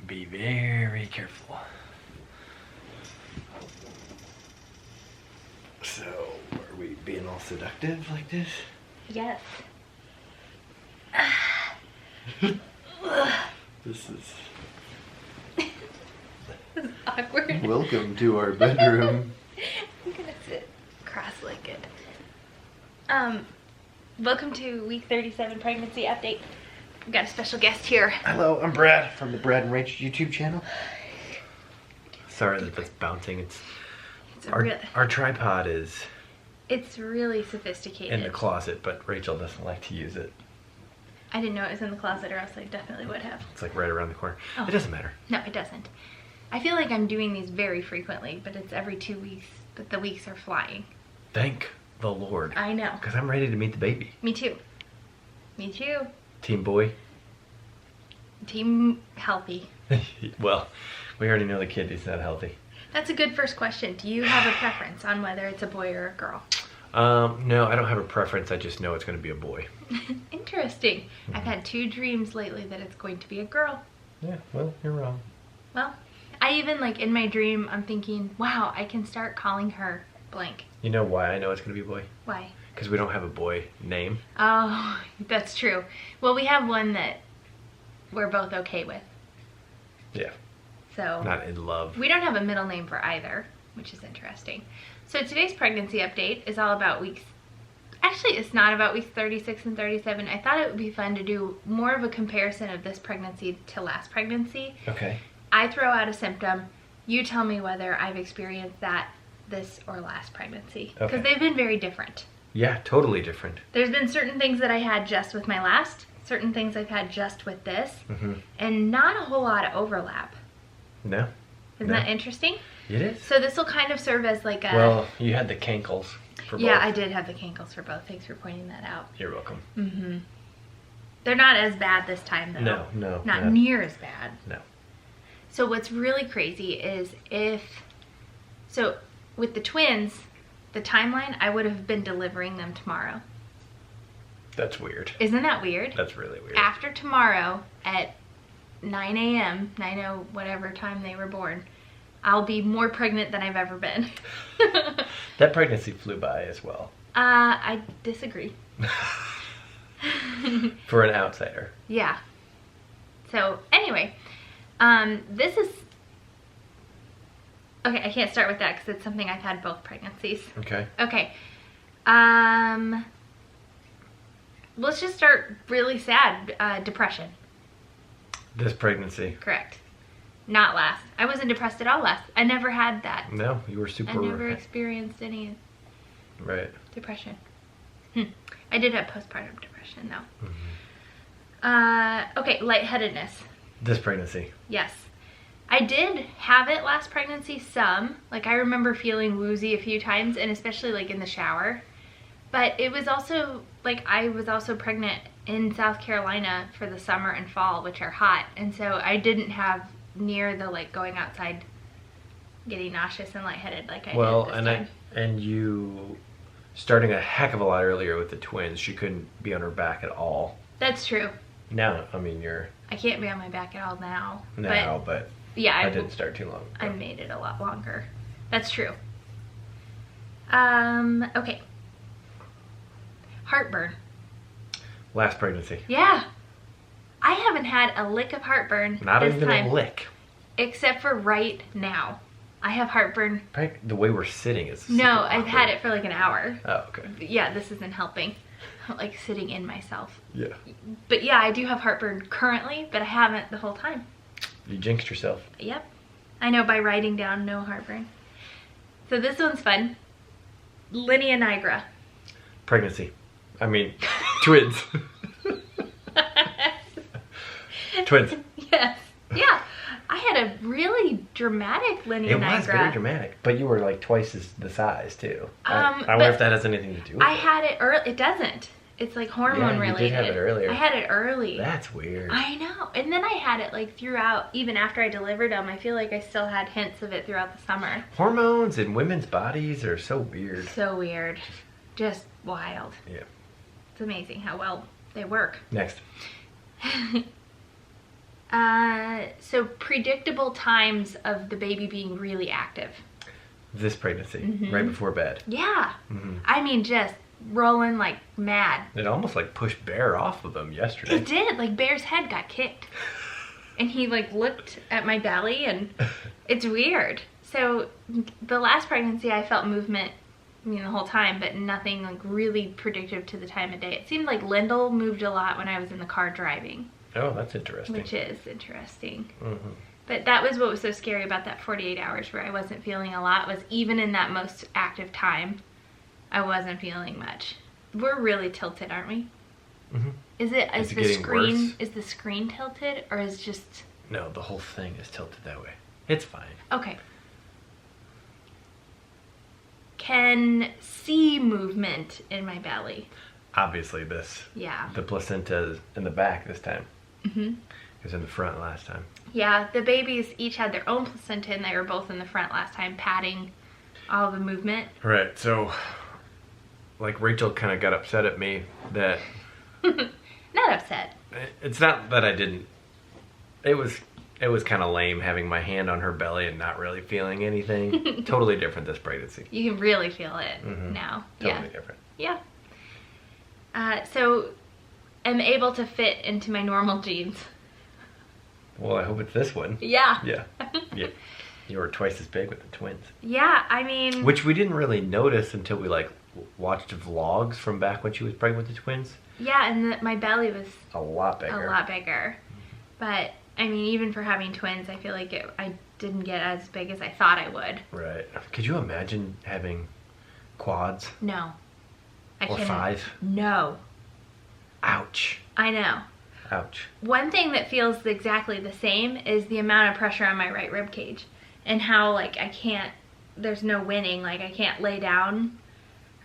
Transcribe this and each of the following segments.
Be very careful. So, are we being all seductive like this? Yes. This is... This is awkward. Welcome to our bedroom. I'm gonna sit cross-legged. Welcome to week 37 pregnancy update. We've got a special guest here. Hello, I'm Brad from the Brad and Rach YouTube channel. Sorry that that's bouncing. It's our tripod is... It's really sophisticated. In the closet, but Rachel doesn't like to use it. I didn't know it was in the closet, or else I definitely would have. It's like right around the corner. Oh. It doesn't matter. No, it doesn't. I feel like I'm doing these very frequently, but it's every 2 weeks. But the weeks are flying. Thank the Lord. I know. Because I'm ready to meet the baby. Me too. Me too. Team boy? Team healthy. Well, we already know the kid is not healthy. That's a good first question. Do you have a preference on whether it's a boy or a girl? No, I don't have a preference. I just know it's going to be a boy. Interesting. I've had 2 dreams lately that it's going to be a girl. Yeah, well, you're wrong. Well, I even, like, in my dream, I'm thinking, wow, I can start calling her blank. You know why I know it's going to be a boy? Why? Because we don't have a boy name. Oh, that's true. Well, we have one that we're both okay with. Yeah. So not in love. We don't have a middle name for either, which is interesting. So today's pregnancy update is all about weeks. Actually, it's not about weeks 36 and 37. I thought it would be fun to do more of a comparison of this pregnancy to last pregnancy. Okay. I throw out a symptom. You tell me whether I've experienced that this or last pregnancy. Because they've been very different. Yeah, totally different. There's been certain things that I had just with my last, certain things I've had just with this, and not a whole lot of overlap. No. Isn't that interesting? It is. So this will kind of serve as like a... Well, you had the cankles for both. Yeah, I did have the cankles for both. Thanks for pointing that out. You're welcome. They're not as bad this time, though. No. Not near as bad. No. So what's really crazy is so with the twins, the timeline, I would have been delivering them tomorrow. That's weird. Isn't that weird? That's really weird. After tomorrow at 9 a.m., 9:00 whatever time they were born, I'll be more pregnant than I've ever been. That pregnancy flew by as well. I disagree. For an outsider. Yeah. So anyway, this is... Okay, I can't start with that because it's something I've had both pregnancies. Okay. Okay. Let's just start really sad. Depression. This pregnancy. Correct. Not last. I wasn't depressed at all last. I never had that. No, you were super... I never experienced any depression. I did have postpartum depression though. Okay, lightheadedness. This pregnancy. Yes. I did have it last pregnancy some. Like I remember feeling woozy a few times, and especially like in the shower. But it was also, like I was also pregnant in South Carolina for the summer and fall, which are hot. And so I didn't have near the like going outside getting nauseous and lightheaded like I did this time. And you starting a heck of a lot earlier with the twins. She couldn't be on her back at all. That's true. Now, I mean, I can't be on my back at all now. But yeah, I didn't start too long ago. I made it a lot longer. That's true. Okay. Heartburn. Last pregnancy. Yeah. I haven't had a lick of heartburn Not this even time, a lick. except for right now. I have heartburn. The way we're sitting is No, super I've awkward. had it for like an hour. Oh, okay. Yeah, this isn't helping. I'm like sitting in myself. Yeah. But yeah, I do have heartburn currently, but I haven't the whole time. You jinxed yourself. Yep. I know, by writing down no heartburn. So this one's fun. Linea nigra. Pregnancy. I mean, twins. Twins. Yes. Yeah. I had a really dramatic linea nigra. It was very dramatic, but you were like twice the size too. I but wonder if that has anything to do with it. I had it early. It doesn't. It's like hormone related. You did have it earlier. I had it early. That's weird. I know. And then I had it like throughout, even after I delivered them. I feel like I still had hints of it throughout the summer. Hormones in women's bodies are so weird. So weird. Just wild. Yeah. It's amazing how well they work. Next. So predictable times of the baby being really active. This pregnancy, right before bed. Yeah. I mean, just rolling like mad. It almost like pushed Bear off of him yesterday. It did. Like Bear's head got kicked. And he like looked at my belly and it's weird. So the last pregnancy I felt movement, the whole time, but nothing like really predictive to the time of day. It seemed like Lyndall moved a lot when I was in the car driving. Oh, that's interesting. Which is interesting. But that was what was so scary about that 48 hours where I wasn't feeling a lot, was even in that most active time, I wasn't feeling much. We're really tilted, aren't we? Is the screen tilted, or is just... No, the whole thing is tilted that way. It's fine. Okay. Can see movement in my belly. Obviously this. Yeah. The placenta is in the back this time. It was in the front last time. Yeah, the babies each had their own placenta and they were both in the front last time, padding all the movement. Right, so like Rachel kind of got upset at me that... Not upset. It's not that I didn't... It was kind of lame having my hand on her belly and not really feeling anything. Totally different this pregnancy. You can really feel it now. Totally different. Yeah. So I'm able to fit into my normal jeans. Well, I hope it's this one. Yeah. Yeah. Yeah. You were twice as big with the twins. Yeah, I mean... Which we didn't really notice until we like watched vlogs from back when she was pregnant with the twins. Yeah, and my belly was... A lot bigger. But, I mean, even for having twins, I feel like I didn't get as big as I thought I would. Right. Could you imagine having quads? No. Or 5? No. Ouch. I know. Ouch. One thing that feels exactly the same is the amount of pressure on my right rib cage. And how, like, I can't... There's no winning. Like, I can't lay down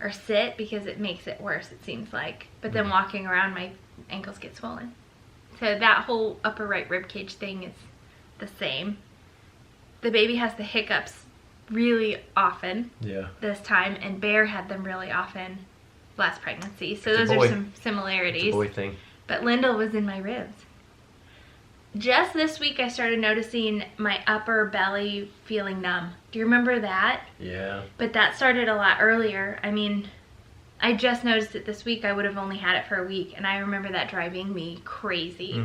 or sit because it makes it worse, it seems like. But then walking around, my ankles get swollen. So that whole upper right rib cage thing is the same. The baby has the hiccups really often this time, and Bear had them really often last pregnancy. So those are some similarities. It's a boy thing. But Lyndall was in my ribs. Just this week I started noticing my upper belly feeling numb. Do you remember that? Yeah. But that started a lot earlier. I mean, I just noticed it this week. I would have only had it for a week, and I remember that driving me crazy.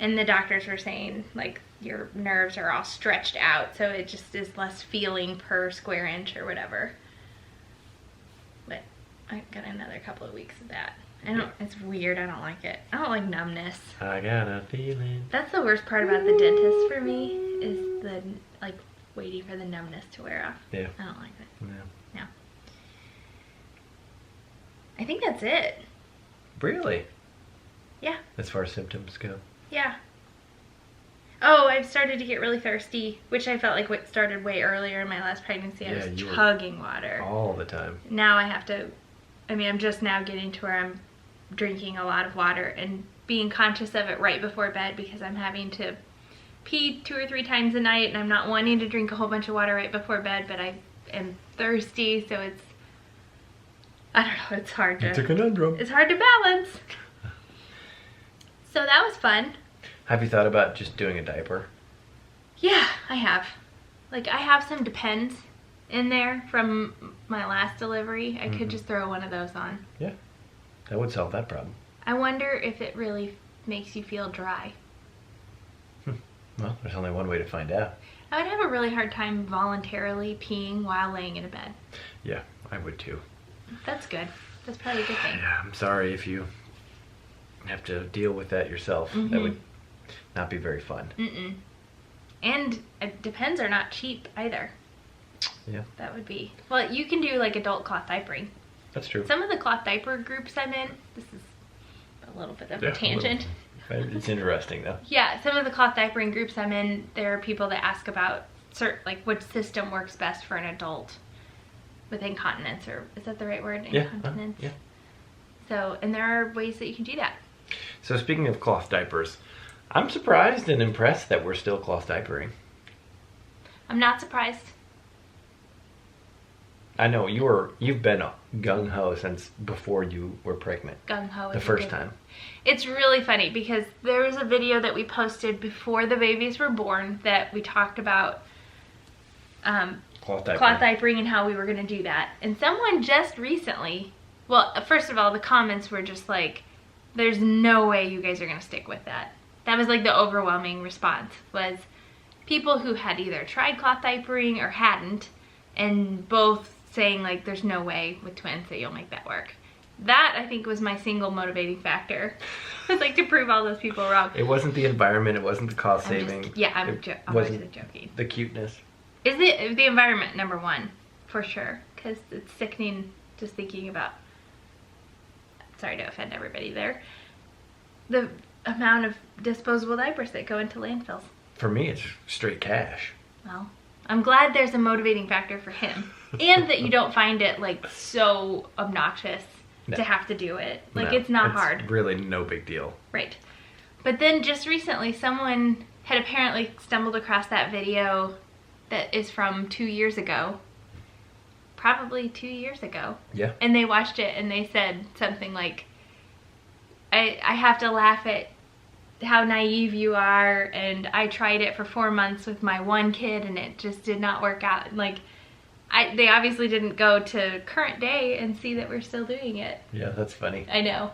And the doctors were saying, like, your nerves are all stretched out, so it just is less feeling per square inch or whatever. But I got another couple of weeks of that. It's weird. I don't like it. I don't like numbness. I got a feeling. That's the worst part about the dentist for me, is the, like, waiting for the numbness to wear off. Yeah. I don't like it. Yeah. I think that's it. Really? Yeah. As far as symptoms go? Yeah. Oh, I've started to get really thirsty, which I felt like what started way earlier in my last pregnancy. I was chugging water. All the time. Now I have to, I'm just now getting to where I'm drinking a lot of water and being conscious of it right before bed, because I'm having to pee 2 or 3 times a night, and I'm not wanting to drink a whole bunch of water right before bed, but I am thirsty, so it's, I don't know, it's hard to... It's a conundrum. It's hard to balance. So that was fun. Have you thought about just doing a diaper? Yeah, I have. Like, I have some Depends in there from my last delivery. I could just throw one of those on. Yeah, that would solve that problem. I wonder if it really makes you feel dry. Well, there's only one way to find out. I would have a really hard time voluntarily peeing while laying in a bed. Yeah, I would too. That's good. That's probably a good thing. Yeah, I'm sorry if you have to deal with that yourself. That would not be very fun. And Depends are not cheap either. Yeah. That would be... Well, you can do like adult cloth diapering. That's true. Some of the cloth diaper groups I'm in, this is a little bit of a tangent. It's interesting though. Yeah, some of the cloth diapering groups I'm in, there are people that ask about like which system works best for an adult with incontinence, or is that the right word? Incontinence. Yeah. So, and there are ways that you can do that. So speaking of cloth diapers, I'm surprised and impressed that we're still cloth diapering. I'm not surprised. I know you've been gung ho since before you were pregnant. Gung ho. The first time. It's really funny because there was a video that we posted before the babies were born that we talked about cloth diapering and how we were going to do that. And someone just recently, well, first of all, the comments were just like, there's no way you guys are going to stick with that. That was like the overwhelming response, was people who had either tried cloth diapering or hadn't, and both saying like, there's no way with twins that you'll make that work. That, I think, was my single motivating factor. It's like to prove all those people wrong. It wasn't the environment. It wasn't the cost saving. I'm obviously joking. The cuteness. Is it the environment, number one, for sure? Because it's sickening just thinking about, sorry to offend everybody there, the amount of disposable diapers that go into landfills. For me, it's straight cash. Well, I'm glad there's a motivating factor for him. And that you don't find it like so obnoxious to have to do it. Like, it's not hard. Really no big deal. Right. But then just recently, someone had apparently stumbled across that video that is from 2 years ago. Probably 2 years ago. Yeah. And they watched it and they said something like, I have to laugh at how naive you are, and I tried it for 4 months with my one kid and it just did not work out. Like, they obviously didn't go to current day and see that we're still doing it. Yeah, that's funny. I know.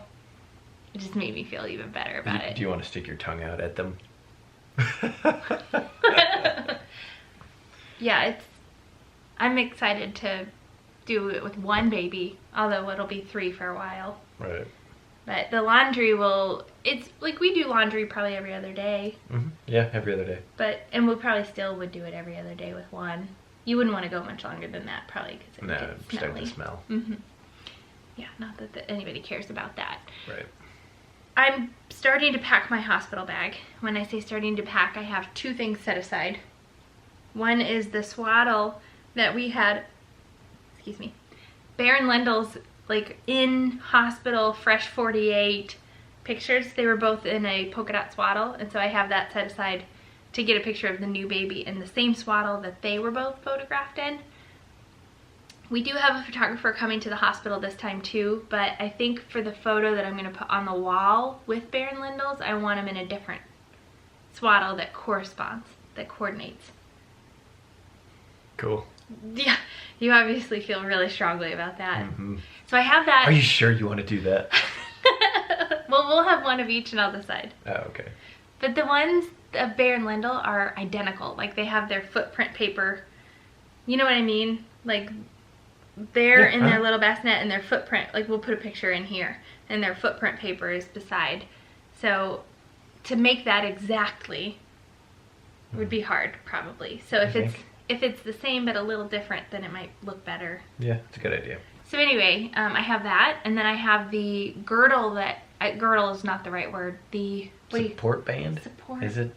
It just made me feel even better about it. Do you want to stick your tongue out at them? Yeah, I'm excited to do it with one baby, although it'll be 3 for a while. Right. But the laundry it's like we do laundry probably every other day. Mm-hmm. Yeah, every other day. And we probably still would do it every other day with one. You wouldn't want to go much longer than that, probably, because it would get it's starting to smell. Mm-hmm. Yeah, not that anybody cares about that. Right. I'm starting to pack my hospital bag. When I say starting to pack, I have 2 things set aside. One is the swaddle that we had, Baron Lendel's like in hospital fresh 48 pictures. They were both in a polka dot swaddle, and so I have that set aside to get a picture of the new baby in the same swaddle that they were both photographed in. We do have a photographer coming to the hospital this time too, but I think for the photo that I'm going to put on the wall with Baron Lendel's, I want him in a different swaddle that corresponds, that coordinates. Cool. Yeah, you obviously feel really strongly about that. Mm-hmm. So I have that. Are you sure you want to do that? Well, we'll have one of each and I'll decide. Oh, okay. But the ones of Baron Lendel are identical. Like, they have their footprint paper. You know what I mean? Like, they're in their little bassinet and their footprint, like, we'll put a picture in here, and their footprint paper is beside. So to make that exactly would be hard, probably. So if it's the same but a little different, then it might look better. Yeah, it's a good idea. So anyway, I have that, and then I have the girdle that, girdle is not the right word, the... Support band? Support. Is it?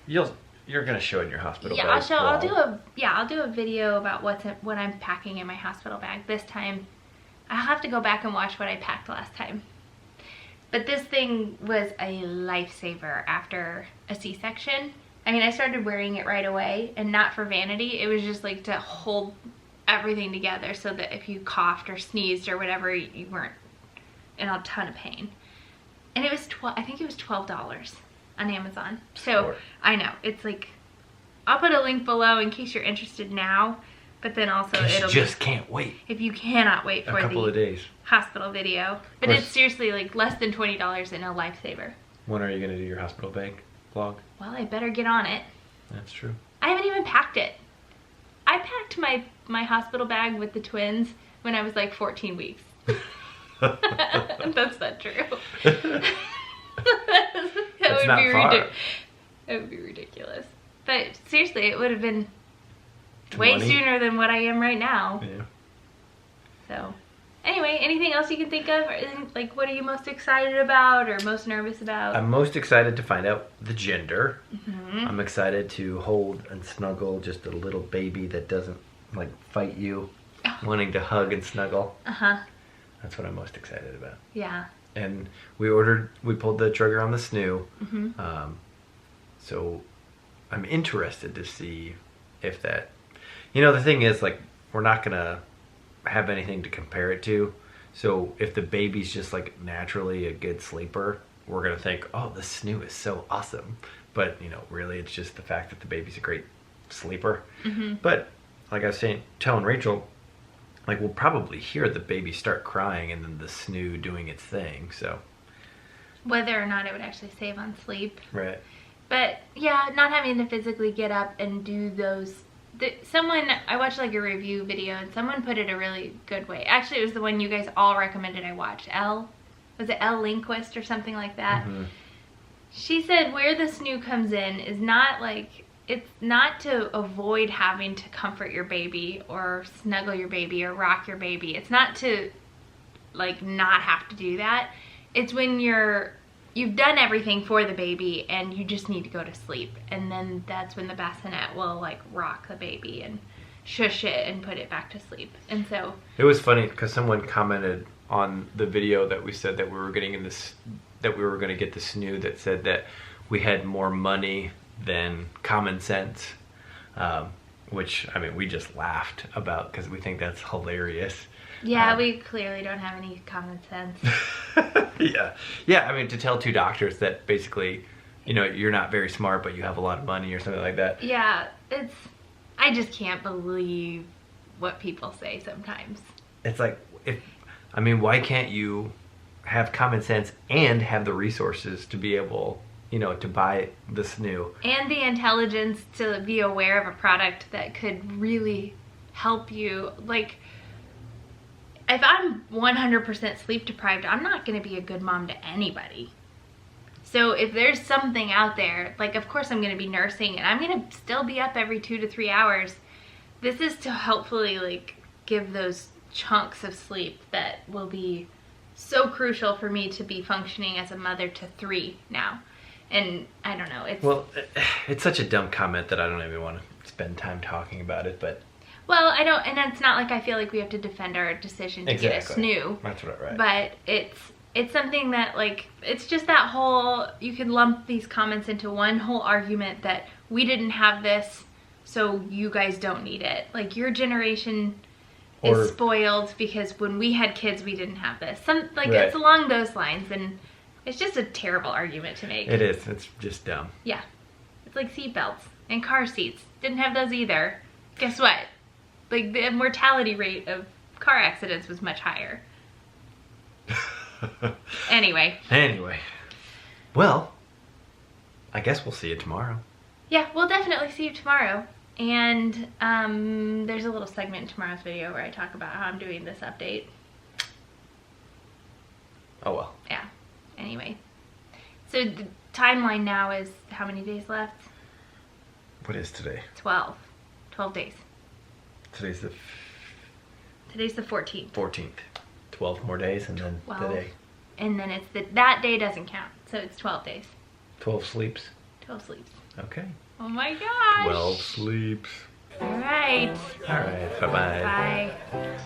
You're gonna show it in your hospital bag. I'll do a video about what I'm packing in my hospital bag this time. I'll have to go back and watch what I packed last time. But this thing was a lifesaver after a C-section. I mean, I started wearing it right away, and not for vanity. It was just like to hold everything together so that if you coughed or sneezed or whatever, you weren't in a ton of pain. And it was I think it was $12 on Amazon. So I know it's like, I'll put a link below in case you're interested now, but then also it'll can't wait. If you cannot wait for a couple of days hospital video, but it's seriously like less than $20 and a lifesaver. When are you gonna do your hospital bag vlog? Well, I better get on it. That's true. I haven't even packed it. I packed my hospital bag with the twins when I was like 14 weeks. That's not true. It would be ridiculous. But seriously, it would have been 20? Way sooner than what I am right now. Yeah. So, anyway, anything else you can think of? Like, what are you most excited about or most nervous about? I'm most excited to find out the gender. Mm-hmm. I'm excited to hold and snuggle just a little baby that doesn't like fight you, wanting to hug and snuggle. Uh-huh. That's what I'm most excited about. Yeah. And we pulled the trigger on the snoo. Mm-hmm. So I'm interested to see if that, the thing is, like, we're not gonna have anything to compare it to. So if the baby's just like naturally a good sleeper, we're gonna think, oh, the snoo is so awesome. But really, it's just the fact that the baby's a great sleeper. Mm-hmm. But like I was telling Rachel, like we'll probably hear the baby start crying and then the snoo doing its thing. So whether or not it would actually save on sleep. right. But yeah, not having to physically get up and do those. I watched like a review video and someone put it a really good way. Actually, it was the one you guys all recommended I watch. Was it Elle Lindquist or something like that? Mm-hmm. She said where the snoo comes in is not like, it's not to avoid having to comfort your baby or snuggle your baby or rock your baby. It's not to like not have to do that. It's when you've done everything for the baby and you just need to go to sleep, and then that's when the bassinet will like rock the baby and shush it and put it back to sleep. And so it was funny because someone commented on the video that we said that we were going to get the snoo, that said that we had more money than common sense, which I mean we just laughed about because we think that's hilarious. Yeah, we clearly don't have any common sense. Yeah. I mean, to tell two doctors that basically, you're not very smart, but you have a lot of money or something like that. Yeah, I just can't believe what people say sometimes. It's like, why can't you have common sense and have the resources to be able, to buy the snoo? And the intelligence to be aware of a product that could really help you. Like, if I'm 100% sleep deprived, I'm not going to be a good mom to anybody. So if there's something out there, like of course I'm going to be nursing and I'm going to still be up every 2 to 3 hours. This is to hopefully like give those chunks of sleep that will be so crucial for me to be functioning as a mother to 3 now. And I don't know. It's such a dumb comment that I don't even want to spend time talking about it, but. Well, I don't, and it's not like I feel like we have to defend our decision to get a snoo. That's right. But it's something that like, it's just that whole, you could lump these comments into one whole argument that we didn't have this, so you guys don't need it. Like your generation is spoiled because when we had kids, we didn't have this. It's along those lines, and it's just a terrible argument to make. It is. It's just dumb. Yeah. It's like seatbelts and car seats. Didn't have those either. Guess what? Like the mortality rate of car accidents was much higher. Anyway. Well, I guess we'll see you tomorrow. Yeah, we'll definitely see you tomorrow. And there's a little segment in tomorrow's video where I talk about how I'm doing this update. Oh well. Yeah. Anyway. So the timeline now is how many days left? What is today? 12. 12 days. Today's the 14th. 14th. 12 more days and then 12. the day. And then that day doesn't count. So it's 12 days. 12 sleeps. 12 sleeps. Okay. Oh my gosh. 12 sleeps. All right. Bye-bye. Bye.